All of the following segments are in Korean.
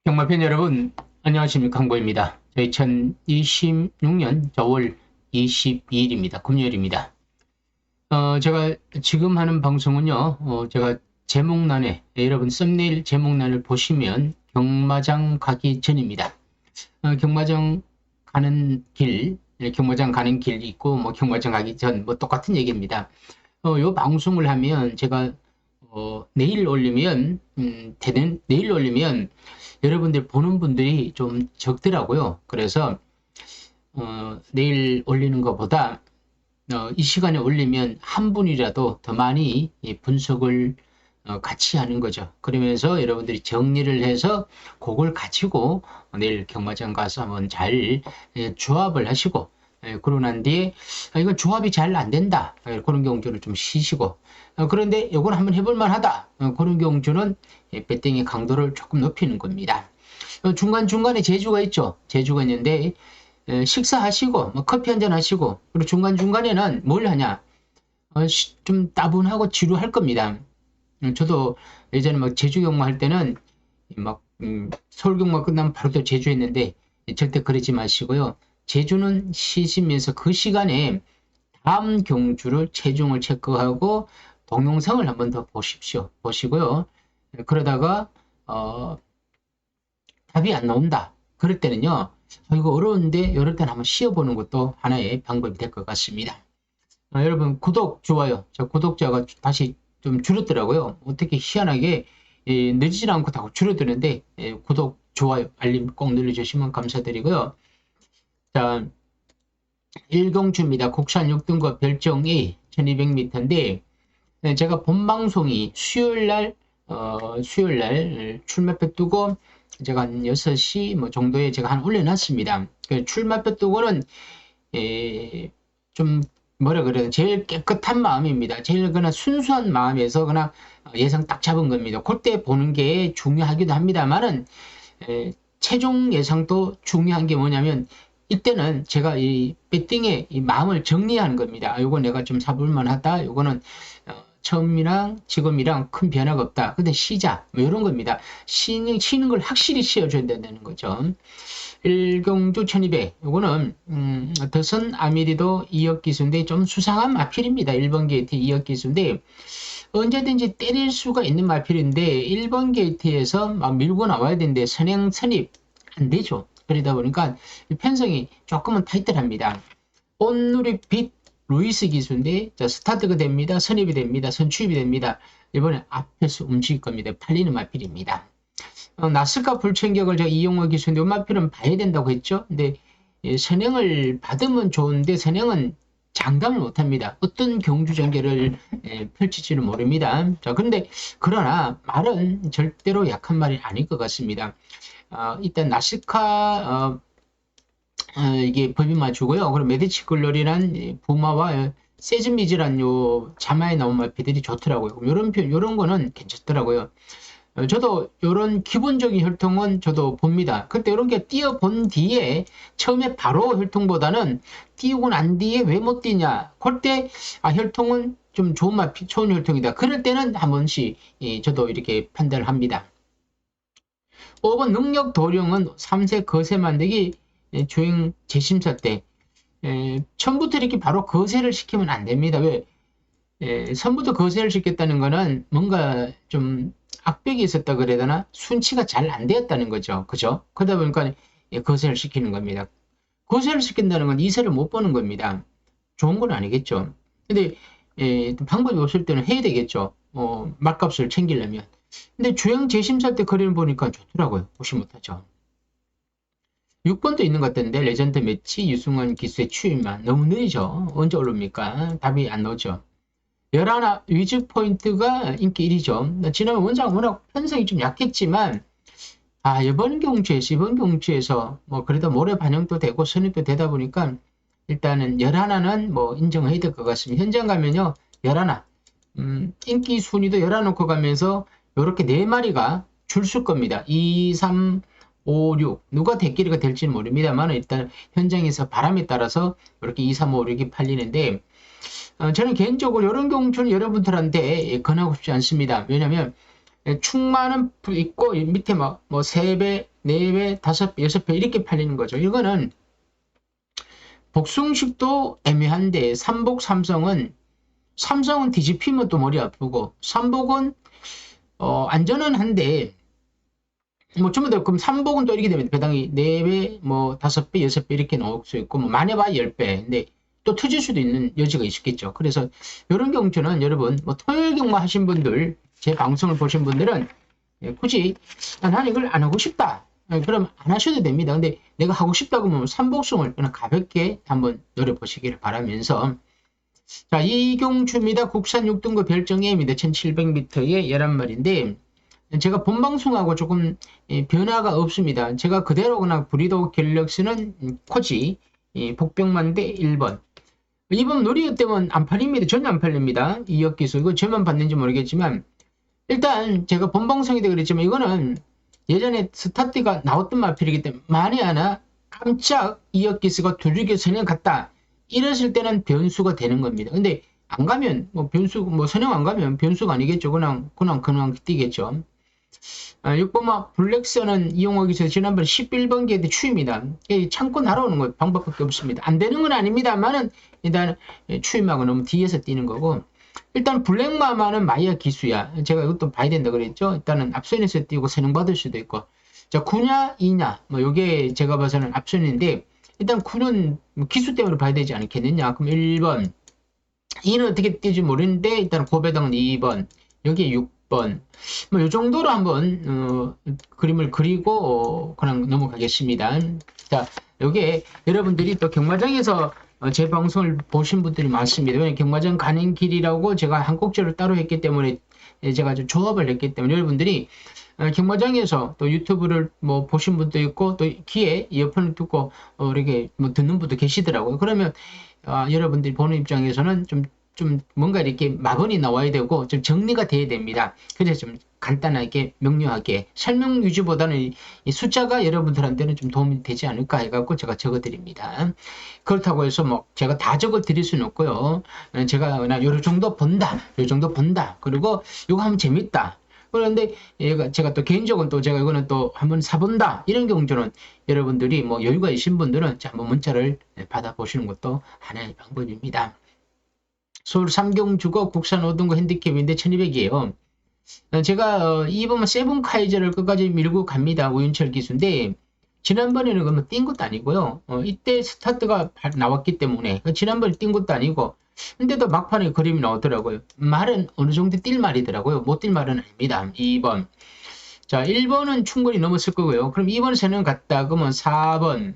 경마팬 여러분, 안녕하십니까. 강보입니다. 2026년 5월 22일입니다. 금요일입니다. 제가 지금 하는 방송은요, 제가 제목란에, 여러분 썸네일 제목란을 보시면 경마장 가기 전입니다. 경마장 가는 길, 경마장 가는 길 있고, 뭐 경마장 가기 전, 뭐 똑같은 얘기입니다. 요 방송을 하면 제가, 내일 올리면, 내일 올리면 여러분들 보는 분들이 좀 적더라고요. 그래서, 내일 올리는 것보다, 이 시간에 올리면 한 분이라도 더 많이 분석을 같이 하는 거죠. 그러면서 여러분들이 정리를 해서 그걸 가지고 내일 경마장 가서 한번 잘 조합을 하시고, 그러고 난 뒤에 이건 조합이 잘 안 된다, 그런 경주를 좀 쉬시고, 그런데 이걸 한번 해볼 만하다, 그런 경주는 배팅의 강도를 조금 높이는 겁니다. 중간중간에 제주가 있죠. 제주가 있는데 식사하시고 뭐 커피 한잔 하시고, 그리고 중간중간에는 뭘 하냐, 좀 따분하고 지루할 겁니다. 저도 예전에 막 제주 경마 할 때는 막 서울 경마 끝나면 바로 또 제주 했는데, 절대 그러지 마시고요. 제주는 쉬시면서 그 시간에 다음 경주를 체중을 체크하고 동영상을 한번 더 보시고요. 그러다가 답이 안 나온다, 그럴 때는요, 이거 어려운데 이럴 때는 한번 쉬어보는 것도 하나의 방법이 될 것 같습니다. 여러분 구독, 좋아요. 저 구독자가 다시 좀 줄었더라고요. 어떻게 희한하게 늦지 않고 다 줄어드는데, 구독, 좋아요, 알림 꼭 눌러주시면 감사드리고요. 자, 1경주입니다. 국산 6등급 별정 A 1200m인데, 제가 본방송이 수요일날 출마표 뜨고 제가 한 6시 뭐 정도에 제가 한 올려놨습니다. 출마표 뜨고는 좀 뭐라 그래야, 제일 깨끗한 마음입니다. 제일 그냥 순수한 마음에서 그냥 예상 딱 잡은 겁니다. 그때 보는 게 중요하기도 합니다만은, 최종 예상도 중요한 게 뭐냐면, 이때는 제가 이 배팅의 이 마음을 정리하는 겁니다. 요거 내가 좀 사볼만 하다, 요거는 처음이랑 지금이랑 큰 변화가 없다, 근데 쉬자, 뭐 이런 겁니다. 쉬는 걸 확실히 쉬어줘야 된다는 거죠. 1경주 1200, 요거는 더선 아미리도 2억 기수인데 좀 수상한 마필입니다. 1번 게이트 2억 기수인데 언제든지 때릴 수가 있는 마필인데, 1번 게이트에서 막 밀고 나와야 되는데 선행 선입 안 되죠. 그러다 보니까 편성이 조금은 타이트합니다. 온누리 빛 루이스 기수인데, 자, 스타트가 됩니다. 선입이 됩니다. 선취입이 됩니다. 이번에 앞에서 움직일 겁니다. 팔리는 마필입니다. 나스카 불천격을 제가 이용호 기수인데, 이 마필은 봐야 된다고 했죠. 근데 선행을 받으면 좋은데 선행은 장담을 못합니다. 어떤 경주 전개를 펼칠지는 모릅니다. 자, 그런데 그러나 말은 절대로 약한 말이 아닐 것 같습니다. 일단 나스카 이게 법인 맞추고요. 그럼 메디치 글로리란 부마와 세즈미즈란 요 자마에 나온 마피들이 좋더라고요. 요런 거는 괜찮더라고요. 저도 요런 기본적인 혈통은 저도 봅니다. 그때 요런 게 띄어본 뒤에 처음에 바로 혈통보다는 띄우고 난 뒤에 왜 못 띄냐, 그때 혈통은 좀 좋은 마피, 좋은 혈통이다, 그럴 때는 한 번씩 저도 이렇게 판단을 합니다. 5번 능력 도령은 3세 거세 만들기 주행 재심사 때, 처음부터 이렇게 바로 거세를 시키면 안 됩니다. 왜? 처음부터 거세를 시켰다는 거는 뭔가 좀 악벽이 있었다 그래야 되나? 순치가 잘 안 되었다는 거죠. 그죠? 그러다 보니까 거세를 시키는 겁니다. 거세를 시킨다는 건 2세를 못 보는 겁니다. 좋은 건 아니겠죠. 근데 방법이 없을 때는 해야 되겠죠. 말값을 챙기려면. 근데 주행 재심사 때 거리를 보니까 좋더라고요. 무시 못하죠. 6번도 있는 것 같던데, 레전드 매치 유승환 기수의 추임만 너무 느리죠. 언제 오릅니까? 답이 안 나오죠. 11 위즈 포인트가 인기 1위죠. 지난번 원장 워낙 편성이 좀 약했지만, 이번 경주에서 뭐 그래도 모래 반영도 되고 선입도 되다 보니까 일단은 11는 뭐 인정해야 될 것 같습니다. 현장 가면요, 11, 인기 순위도 열어놓고 가면서 요렇게 4마리가 줄 설 겁니다. 2, 3, 5, 6 누가 대끼리가 될지는 모릅니다만 일단 현장에서 바람에 따라서 이렇게 2, 3, 5, 6이 팔리는데 저는 개인적으로 이런 경우는 여러분들한테 권하고 싶지 않습니다. 왜냐하면 충만은 있고 밑에 뭐 3배, 4배, 5배, 6배 이렇게 팔리는 거죠. 이거는 복숭식도 애매한데 삼복 삼성은 뒤집히면 또 머리 아프고 삼복은 안전은 한데 뭐 전부 다 그럼 삼복은 또 이렇게 되면 배당이 4배, 뭐 5배, 6배 이렇게 나올 수 있고 뭐 많이 봐야 10배. 근데 또 터질 수도 있는 여지가 있겠죠. 그래서 이런 경우는 여러분 뭐 토요일 경마 하신 분들 제 방송을 보신 분들은 굳이 나는 이걸 안 하고 싶다. 그럼 안 하셔도 됩니다. 근데 내가 하고 싶다고 하면 삼복승을 그냥 가볍게 한번 노려보시기를 바라면서 자, 이경주입니다. 국산 6등급 별정예입니다. 1700m의 11마리인데 제가 본방송하고 조금 변화가 없습니다. 제가 그대로 그냥 브리더 갤럭시는 코지 복병만대 1번 2번 노리어 때문에 안 팔립니다. 전혀 안 팔립니다. 이역 기술 이거 저만 봤는지 모르겠지만 일단 제가 본방송에도 그랬지만 이거는 예전에 스타트가 나왔던 마필이기 때문에 만에 하나 깜짝 이역 기수가 두들겨 선행 갔다 이랬을 때는 변수가 되는 겁니다. 근데 안 가면 뭐 변수 뭐 선행 안 가면 변수가 아니겠죠. 그냥 뛰겠죠. 6번마 블랙선은 이용하기 위해서 지난번에 11번 기에 추입니다. 창고 날아오는 거 방법밖에 없습니다. 안 되는 건 아닙니다만은 일단 추임하고 너무 뒤에서 뛰는 거고 일단 블랙마마는 마이야 기수야. 제가 이것도 봐야 된다 그랬죠. 일단은 앞선에서 뛰고 선행 받을 수도 있고 자 9냐 2냐 뭐 요게 제가 봐서는 앞선인데 일단 9는 기수 때문에 봐야 되지 않겠느냐. 그럼 1번 2는 어떻게 뛰지 모르는데 일단 고배당은 2번 여기에 6번 뭐 요 정도로 한번 그림을 그리고 그냥 넘어가겠습니다. 자 요게 여러분들이 또 경마장에서 제 방송을 보신 분들이 많습니다. 왜냐면 경마장 가는 길이라고 제가 한 꼭지를 따로 했기 때문에 제가 좀 조합을 했기 때문에 여러분들이 경마장에서 또 유튜브를 뭐 보신 분도 있고 또 귀에 이어폰을 듣고 이렇게 뭐 듣는 분도 계시더라고요. 그러면 여러분들이 보는 입장에서는 좀 뭔가 이렇게 막연히 나와야 되고 좀 정리가 돼야 됩니다. 그래서 좀 간단하게 명료하게 설명 위주보다는 이 숫자가 여러분들한테는 좀 도움이 되지 않을까 해갖고 제가 적어드립니다. 그렇다고 해서 뭐 제가 다 적어드릴 수는 없고요. 제가 그냥 요 정도 본다, 그리고 이거 하면 재밌다. 그런데 제가 또 개인적으로 또 제가 이거는 또 한번 사본다 이런 경우는 여러분들이 뭐 여유가 있으신 분들은 한번 문자를 받아보시는 것도 하나의 방법입니다. 서울 삼경주거 국산 5등급 핸디캡인데 1200이에요. 제가 이번 세븐 카이저를 끝까지 밀고 갑니다. 우윤철 기수인데 지난번에는 그러면 뛴 것도 아니고요. 이때 스타트가 나왔기 때문에 지난번에 뛴 것도 아니고 근데도 막판에 그림이 나오더라고요. 말은 어느 정도 뛸 말이더라고요. 못 뛸 말은 아닙니다. 2번. 자, 1번은 충분히 넘었을 거고요. 그럼 2번에서는 갔다 그러면 4번.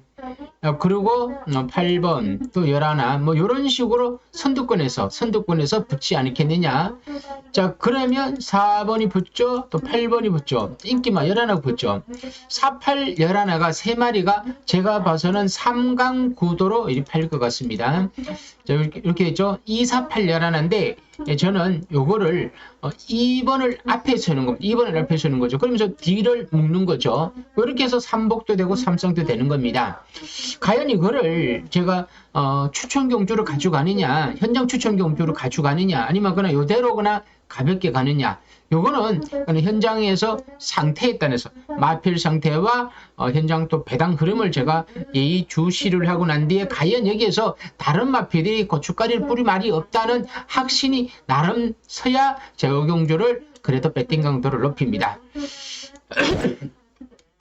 그리고 8번 또 11, 뭐 이런 식으로 선두권에서 붙지 않겠느냐. 자, 그러면 4번이 붙죠. 또 8번이 붙죠. 인기만 11가 붙죠. 4, 8, 11가 3마리가 제가 봐서는 3강 구도로 이렇게 팔릴 것 같습니다. 자, 이렇게 했죠. 2, 4, 8, 11인데 저는 요거를 2번을 앞에 서는 겁니다. 2번을 앞에 서는 거죠. 그러면서 뒤를 묶는 거죠. 이렇게 해서 3복도 되고 3성도 되는 겁니다. 과연 이거를 제가 추천 경주를 가져가느냐, 현장 추천 경주를 가져가느냐, 아니면 그냥 요대로 그냥 가볍게 가느냐. 요거는 현장에서 상태에 따라서 마필 상태와 현장 또 배당 흐름을 제가 예의주시를 하고 난 뒤에 과연 여기에서 다른 마필이 고춧가루를 뿌릴 말이 없다는 확신이 나름 서야 제가 경주를 그래도 배팅 강도를 높입니다.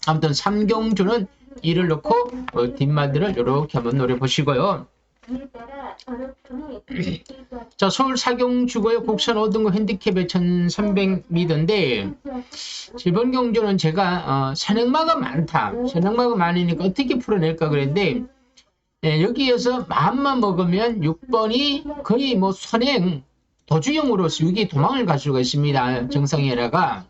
아무튼 삼경주는 이를 넣고 뒷마디를 이렇게 한번 노려보시고요. 자, 서울 사경주고의 국산 5등급 핸디캡의 1300m인데 7번 경주는 제가 선행마가 많다. 선행마가 많으니까 어떻게 풀어낼까 그랬는데 여기에서 마음만 먹으면 6번이 거의 뭐 선행 도주형으로서 6이 도망을 갈 수가 있습니다. 정상회라가.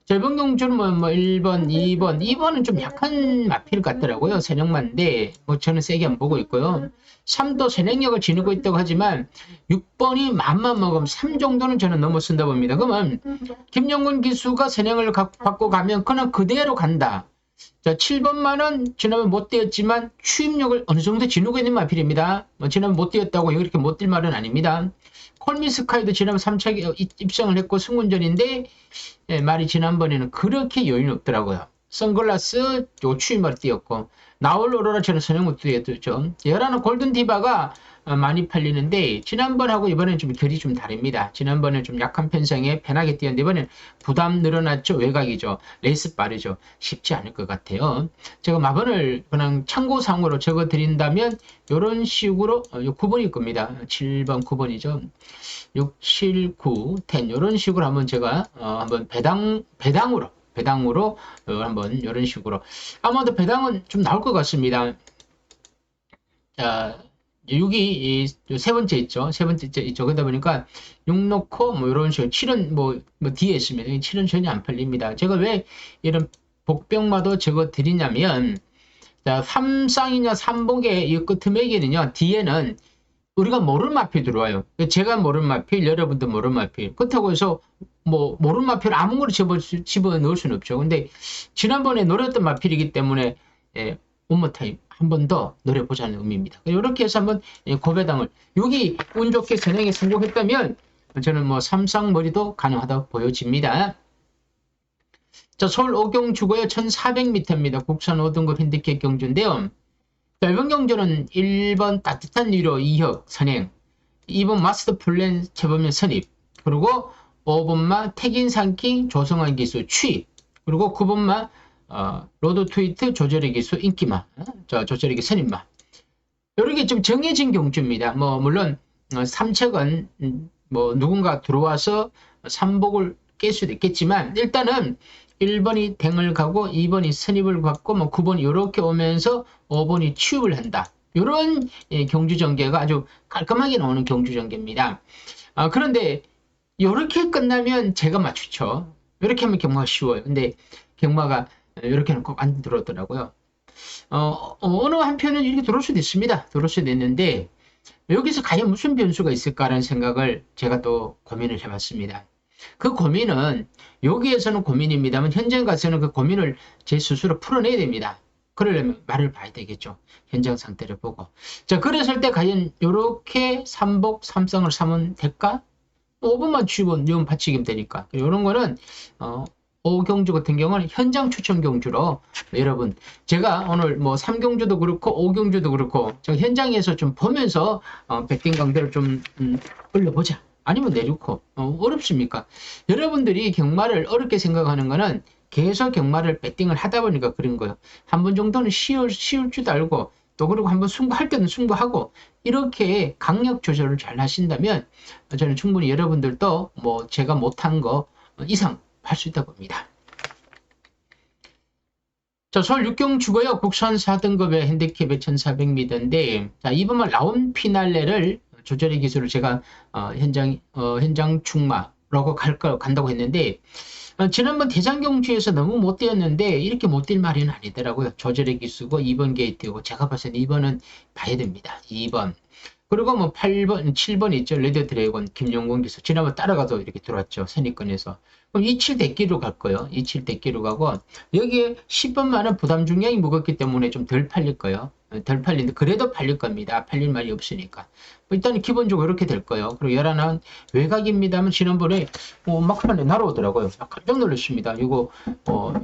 절번 경주는 뭐 1번, 2번은 좀 약한 마필 같더라고요. 선행마인데 뭐 저는 세게 안 보고 있고요. 3도 선행력을 지니고 있다고 하지만 6번이 맘만 먹으면 3 정도는 저는 넘어선다 봅니다. 그러면 김영군 기수가 선행을 받고 가면 그냥 그대로 간다. 자, 7번만은 지난번 못 뛰었지만 추임력을 어느 정도 지니고 있는 마필입니다. 뭐 지난번 못 뛰었다고 이렇게 못 뛸 말은 아닙니다. 콜미스카이도 지난번 3차 입성을 했고 승군전인데 예, 말이 지난번에는 그렇게 여유는 없더라고요. 선글라스 요 추임말 띄었고 나올 오로라처럼 선행못 띄었죠. 열하나 골든디바가 많이 팔리는데 지난번하고 이번엔 좀 결이 좀 다릅니다. 지난번에 좀 약한 편성에 편하게 뛰었는데 이번엔 부담 늘어났죠. 외곽이죠. 레이스 빠르죠. 쉽지 않을 것 같아요. 제가 마번을 그냥 참고상으로 적어 드린다면 이런 식으로 9번일 겁니다. 7번 9번이죠. 6, 7, 9, 10 이런 식으로 한번 제가 한번 배당으로 한번 이런 식으로 아마도 배당은 좀 나올 것 같습니다. 자, 6이 세 번째 있죠. 세 번째 있죠. 그러다 보니까 6 놓고 뭐 이런 식으로 7은 뭐 뒤에 있으면 7은 전혀 안 팔립니다. 제가 왜 이런 복병마도 적어 드리냐면 자, 3쌍이냐 3복의 이 끝매기는요. 뒤에는 우리가 모르는 마필 들어와요. 제가 모르는 마필, 여러분도 모르는 마필. 그렇다고 해서 뭐 모르는 마필 아무거나 집어 넣을 수는 없죠. 근데 지난번에 노렸던 마필이기 때문에 예, 원모 타임 한 번 더 노려보자는 의미입니다. 이렇게 해서 한번 고배당을 여기 운 좋게 선행에 성공했다면 저는 뭐 삼쌍머리도 가능하다고 보여집니다. 자, 서울 오경 주거의 1400m입니다. 국산 5등급 핸디캡 경주인데요. 짧은 경주는 1번 따뜻한 위로 2혁 선행, 2번 마스터 플랜 재범면 선입, 그리고 5번마 택인 상킹 조성한 기수 취입, 그리고 9번마 로드 트위트 조절의 기수 인기마, 조절의 기수 선입마. 이렇게 좀 정해진 경주입니다. 뭐 물론 3척은 뭐 누군가 들어와서 3복을 깰 수도 있겠지만 일단은 1번이 댕을 가고 2번이 선입을 받고 뭐 9번이 이렇게 오면서 5번이 취입을 한다. 이런 경주 전개가 아주 깔끔하게 나오는 경주 전개입니다. 그런데 이렇게 끝나면 제가 맞추죠. 이렇게 하면 경마가 쉬워요. 근데 경마가 이렇게는 꼭 안 들어오더라고요. 어느 한편은 이렇게 들어올 수도 있습니다. 들어올 수도 있는데 여기서 과연 무슨 변수가 있을까라는 생각을 제가 또 고민을 해봤습니다. 그 고민은 여기에서는 고민입니다만 현장 가서는 그 고민을 제 스스로 풀어내야 됩니다. 그러려면 말을 봐야 되겠죠. 현장 상태를 보고. 자, 그랬을 때 과연 이렇게 3복 3성을 사면 될까? 5분만 취입은 영 받치기면 되니까. 이런 거는 5경주 같은 경우는 현장 추천 경주로 여러분 제가 오늘 뭐 3경주도 그렇고 5경주도 그렇고 제가 현장에서 좀 보면서 백딩 강도를 좀 올려보자. 아니면 내놓고 어렵습니까? 여러분들이 경마를 어렵게 생각하는 거는 계속 경마를 배팅을 하다 보니까 그런 거예요. 한 번 정도는 쉬울 줄도 알고 또 그리고 한번 승부할 때는 승부하고 이렇게 강력 조절을 잘 하신다면 저는 충분히 여러분들도 뭐 제가 못한 거 이상 할 수 있다고 봅니다. 자, 서울 6경 주고요. 국산 4등급의 핸디캡의 1400m인데 자, 이번만 라운 피날레를 조절의 기술을 제가 현장 충마라고 간다고 했는데 지난번 대장경주에서 너무 못 뛰었는데 이렇게 못 뛸 말은 아니더라고요. 조절의 기술고 2번 게이트고 제가 봤을 때 2번은 봐야 됩니다. 2번 그리고 뭐 8번 7번 있죠. 레드 드래곤 김용곤 기수 지난번 따라가도 이렇게 들어왔죠. 선입권에서 그럼 27 대끼로 갈 거예요. 27 대끼로 가고 여기에 10번만은 부담 중량이 무겁기 때문에 좀 덜 팔릴 거예요. 덜 팔리는데 그래도 팔릴 겁니다. 팔릴 말이 없으니까. 일단 기본적으로 이렇게 될 거예요. 그리고 11은 외곽입니다만 지난번에 막판에 날아오더라고요. 깜짝 놀랐습니다. 이거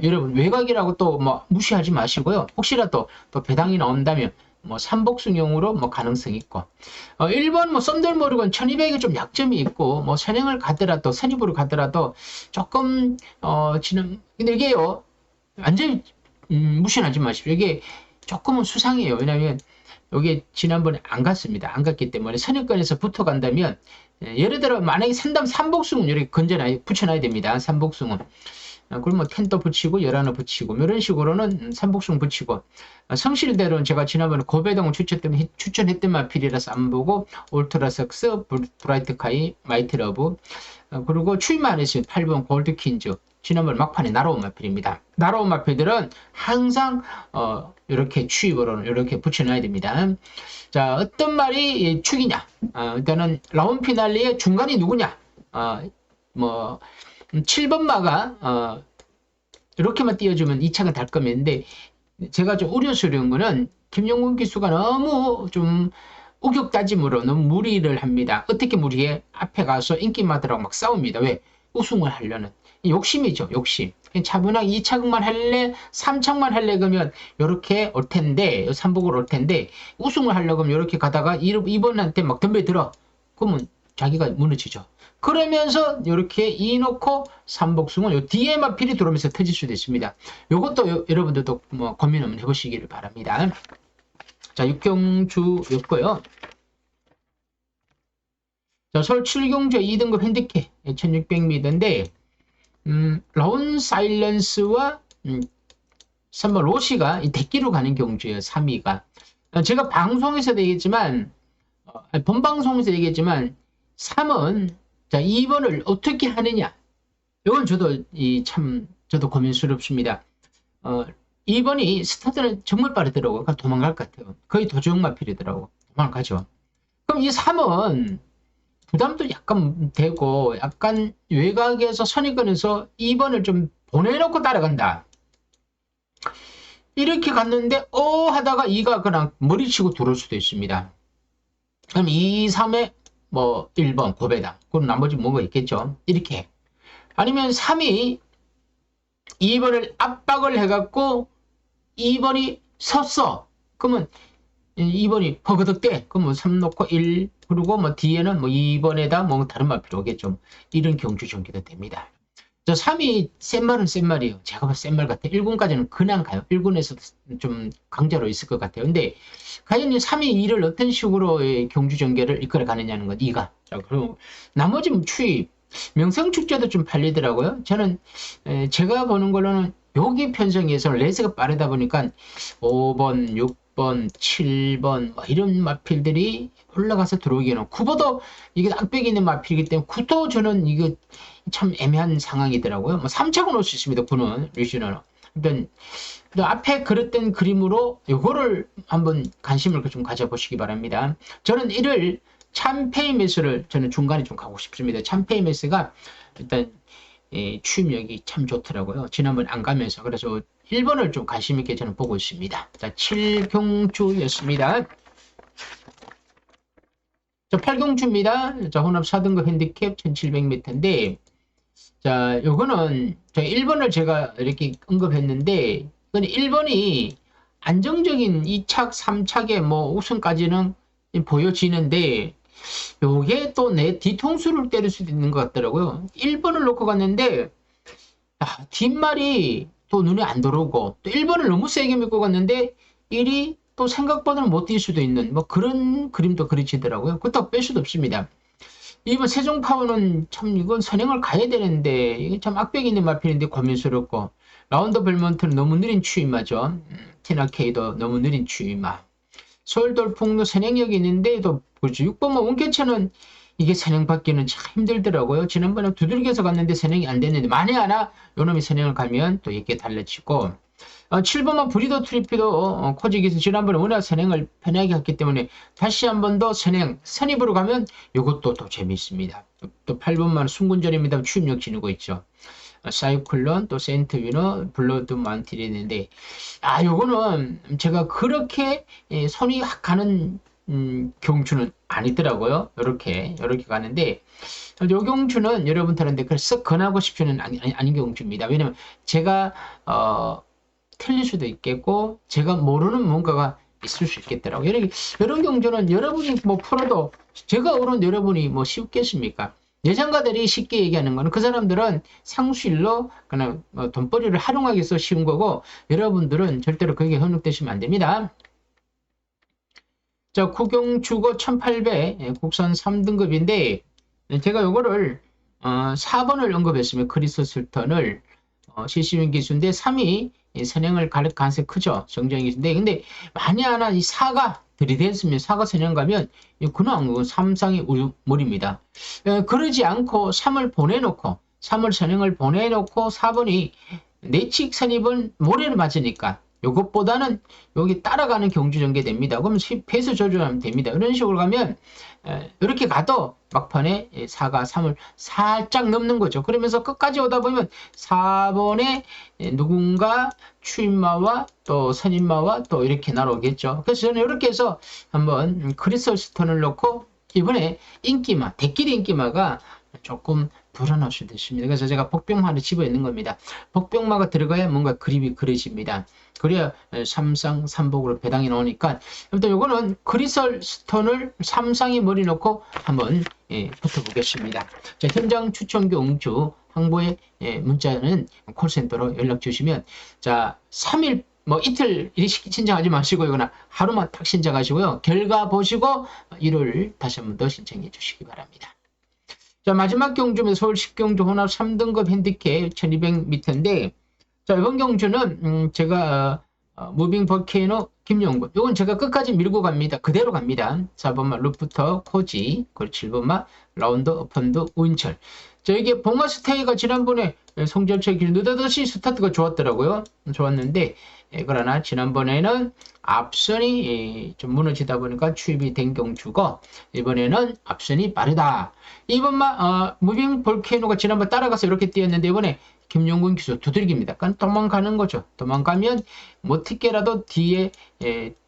여러분 외곽이라고 또 뭐 무시하지 마시고요. 혹시라도 또 배당이 나온다면 뭐 삼복승용으로 뭐 가능성이 있고 1번 뭐 썬더모르건 1200이 좀 약점이 있고 뭐 선행을 가더라도 선입으로 가더라도 조금 근데 이게요 완전히 무시하지 마십시오. 이게 조금은 수상해요. 왜냐하면 여기 지난번에 안 갔습니다. 안 갔기 때문에 선입권에서 붙어 간다면 예를 들어 만약에 산다면 삼복승은 이렇게 붙여놔야 됩니다. 삼복승은 그럼 뭐 텐도 붙이고 열하나 붙이고 이런 식으로는 삼복승 붙이고 성실대로는 제가 지난번에 고배동을 추천했던 마필이라서 안 보고 울트라석스, 브라이트카이, 마이트러브 그리고 추임만 했어요. 8번 골드퀸즈 지난번 막판에 날아온 마필입니다. 날아온 마필들은 항상 이렇게 추입으로는 이렇게 붙여놔야 됩니다. 자, 어떤 말이 축이냐? 일단은 라운 피날레의 중간이 누구냐? 뭐 7번 마가 이렇게만 띄워주면 2착은 달 겁니다. 제가 좀 우려스러운 거는 김용군 기수가 너무 좀 우격다짐으로 너무 무리를 합니다. 어떻게 무리해? 앞에 가서 인기마들하고 막 싸웁니다. 왜? 우승을 하려는. 욕심이죠, 욕심. 그냥 차분하게 2착만 할래? 3착만 할래? 그러면 이렇게 올 텐데, 3복으로 올 텐데, 우승을 하려고 하면 이렇게 가다가 이번한테 막 덤벼들어. 그러면 자기가 무너지죠. 그러면서 이렇게 2 놓고 3복승은 요 뒤에 마필이 들어오면서 터질 수도 있습니다. 요것도 여러분들도 뭐 고민 한번 해보시기를 바랍니다. 자, 6경주였고요. 자, 서울 7경주 2등급 핸디캡 1600m인데 라운 사일런스와 3번 로시가 대기로 가는 경주예요. 3위가. 제가 방송에서도 얘기했지만 본방송에서 얘기했지만 3은 자 2번을 어떻게 하느냐. 이건 저도 저도 고민스럽습니다. 2번이 스타트는 정말 빠르더라고요. 그러니까 도망갈 것 같아요. 거의 도중마필이더라고. 도망가죠. 그럼 이 3은 부담도 약간 되고 약간 외곽에서 선입견에서 2번을 좀 보내놓고 따라간다. 이렇게 갔는데 하다가 2가 그냥 머리치고 들어올 수도 있습니다. 그럼 2, 3에 뭐 1번 고배당. 그럼 나머지 뭐가 있겠죠. 이렇게. 아니면 3이 2번을 압박을 해갖고 2번이 섰어. 그러면 2번이 허거덕대. 그러면 3 놓고 1 그리고 뭐 뒤에는 뭐 2번에다 뭐 다른 말 필요 없겠죠. 이런 경주 전개도 됩니다. 저 3이 센 말은 센 말이에요. 제가 봐서 센 말 같아요. 1군까지는 그냥 가요. 1군에서 좀 강자로 있을 것 같아요. 근데 과연 이 3이 2를 어떤 식으로 경주 전개를 이끌어 가느냐는 건 2가. 자, 그리고 나머지 추입 명성축제도 좀 팔리더라고요. 저는 제가 보는 걸로는 여기 편성에서 레이스가 빠르다 보니까 5번, 6번, 7번 뭐 이런 마필들이 올라가서 들어오기에는 9보도 이게 악백이 있는 마필이기 때문에 9도 저는 이거 참 애매한 상황이더라고요. 뭐 3착은 올 수 있습니다. 9는 리시너는. 일단 앞에 그렸던 그림으로 이거를 한번 관심을 좀 가져보시기 바랍니다. 저는 이를 참페이 매수를 저는 중간에 좀 가고 싶습니다. 참페이 매수가 일단 추임력이 참 좋더라고요. 지난번 안 가면서. 그래서 1번을 좀 관심 있게 저는 보고 있습니다. 자, 7경주였습니다. 자, 8경주입니다. 자, 혼합 4등급 핸디캡 1700m인데 자, 요거는 1번을 제가 이렇게 언급했는데 이건 1번이 안정적인 2착, 3착의 뭐 우승까지는 보여지는데 요게 또 내 뒤통수를 때릴 수도 있는 것 같더라고요. 1번을 놓고 갔는데 뒷말이 또 눈에 안 들어오고 또 1번을 너무 세게 믿고 갔는데 1이 또 생각보다는 못 뛸 수도 있는 뭐 그런 그림도 그려지더라고요. 그렇다고 뺄 수도 없습니다. 이번 세종파워는 참 이건 선행을 가야 되는데 이게 참 악백이 있는 마필인데 고민스럽고 라운드 벨몬트는 너무 느린 추임마죠. 티나케이도 너무 느린 추임마. 서울돌풍도 선행력이 있는데 또 그렇죠. 6번만 원캐쳐는 이게 선행받기는 참 힘들더라고요. 지난번에 두들겨서 갔는데 선행이 안 됐는데 만에 하나 요놈이 선행을 가면 또 이게 달라지고 7번만 브리더 트리피도 코직에서 지난번에 워낙 선행을 편하게 했기 때문에 다시 한 번 더 선입으로 가면 이것도 또 재미있습니다. 또 8번만 순군전입니다. 추임력 지니고 있죠. 사이클론 또 세인트 위너 블러드 만틸이 있는데 요거는 제가 그렇게 손이 가는 경주는 아니더라고요. 이렇게 가는데 요 경주는 여러분들한테 썩 권하고 싶지는 아닌 경주입니다. 왜냐면 제가 틀릴 수도 있겠고 제가 모르는 뭔가가 있을 수 있겠더라고요. 이런 경주는 여러분이 뭐 풀어도 제가 오른 여러분이 뭐 쉽겠습니까? 예상가들이 쉽게 얘기하는 거는 그 사람들은 상수일로 그냥 돈벌이를 활용하기 위해서 쉬운 거고 여러분들은 절대로 거기에 현혹되시면 안 됩니다. 자, 구경주거 1800 국산 3등급인데 제가 요거를 4번을 언급했으면 크리스 슬턴을 실시민 기수인데 3위 선행을 갈 가능성이 크죠. 정정희 기수인데 근데 만약 하나 이 4가 들이댔으면 4가 선행 가면 그냥 삼상의 우물입니다. 그러지 않고 3을 보내놓고 3을 선행을 보내놓고 4번이 내칙 선입은 모래를 맞으니까 이것보다는 여기 따라가는 경주 전개됩니다. 그러면 페이스 조절하면 됩니다. 이런 식으로 가면 이렇게 가도 막판에 4가 3을 살짝 넘는 거죠. 그러면서 끝까지 오다 보면 4번에 누군가 추인마와 또 선인마와 또 이렇게 날아오겠죠. 그래서 저는 이렇게 해서 한번 크리스털 스톤을 넣고 이번에 인기마, 대끼리 인기마가 조금 불안할 수도 있습니다. 그래서 제가 복병마를 집어 있는 겁니다. 복병마가 들어가야 뭔가 그림이 그려집니다. 그래야 삼상 삼복으로 배당이 나오니까 아무튼 요거는 크리스털 스톤을 3상에 머리 넣고 한번 붙어보겠습니다. 자, 현장 추천 경주 항보의 문자는 콜센터로 연락 주시면 자 3일 뭐 이틀 신청하지 마시고 이거나 하루만 탁 신청하시고요. 결과 보시고 일요일 다시 한번 더 신청해 주시기 바랍니다. 자, 마지막 경주는 서울 10경주 혼합 3등급 핸디캡 1200m인데, 자, 이번 경주는, 제가, 무빙 볼케이노 김용군. 이건 제가 끝까지 밀고 갑니다. 그대로 갑니다. 4번마 루프터 코지, 그리고 7번마 라운드 어펀드 우인철. 자, 이게 봉화 스테이가 지난번에 송절철 길 느닷없이 스타트가 좋았더라고요. 좋았는데, 그러나 지난번에는 앞선이 좀 무너지다 보니까 추입이 된 경주고, 이번에는 앞선이 빠르다. 이번만 무빙 볼케이노가 지난번 따라가서 이렇게 뛰었는데 이번에 김용군 기수 두들깁니다. 그러니까 도망가는 거죠. 도망가면 뭐 티께라도 뒤에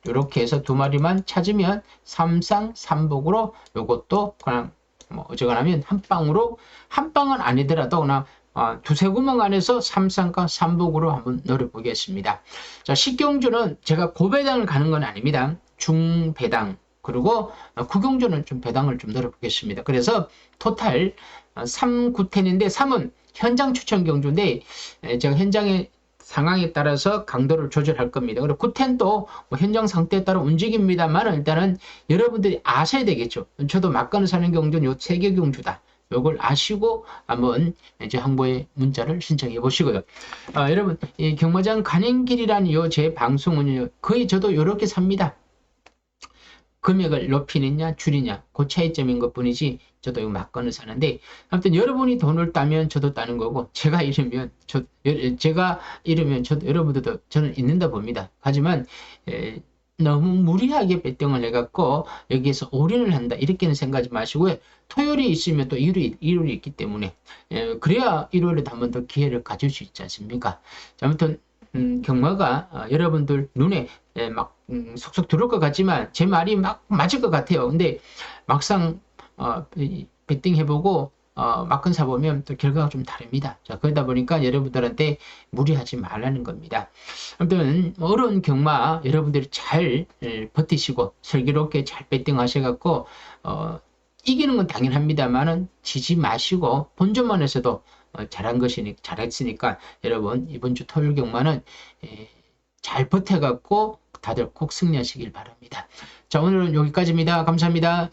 이렇게 해서 두 마리만 찾으면 3상 3복으로 요것도 그냥 뭐 어쩌거나면 한 방은 아니더라도 그냥 두세 구멍 안에서 3상과 3복으로 한번 노려보겠습니다. 자, 식경주는 제가 고배당을 가는 건 아닙니다. 중배당. 그리고 구경주는 좀 배당을 좀 넣어보겠습니다. 그래서 토탈 3구텐인데 3은 현장 추천 경주인데 제가 현장의 상황에 따라서 강도를 조절할 겁니다. 그리고 9텐도 뭐 현장 상태에 따라 움직입니다만 일단은 여러분들이 아셔야 되겠죠. 저도 막간을 사는 경주는 요 3개 경주다. 요걸 아시고 한번 이제 항보의 문자를 신청해 보시고요. 여러분 이 경마장 가는 길이라는 요 제 방송은 거의 저도 이렇게 삽니다. 금액을 높이느냐 줄이냐 그 차이점인 것 뿐이지 저도 이거 막건을 사는데 아무튼 여러분이 돈을 따면 저도 따는 거고 제가 잃으면 저도 여러분들도 저는 잃는다 봅니다. 하지만 너무 무리하게 배팅을 해갖고 여기에서 올인을 한다 이렇게는 생각하지 마시고요. 토요일이 있으면 또 일요일이 있기 때문에 그래야 일요일에 한 번 더 기회를 가질 수 있지 않습니까? 자, 아무튼 경마가 여러분들 눈에 막 속속 들어올 것 같지만 제 말이 막 맞을 것 같아요. 근데 막상 베팅 해보고 막건 사보면 또 결과가 좀 다릅니다. 자, 그러다 보니까 여러분들한테 무리하지 말라는 겁니다. 아무튼 어려운 경마 여러분들이 잘 버티시고 슬기롭게 잘 베팅 하셔갖고 이기는 건 당연합니다만은 지지 마시고 본전만에서도 잘했으니까 여러분 이번 주 토요일 경마는 잘 버텨갖고 다들 꼭 승리하시길 바랍니다. 자, 오늘은 여기까지입니다. 감사합니다.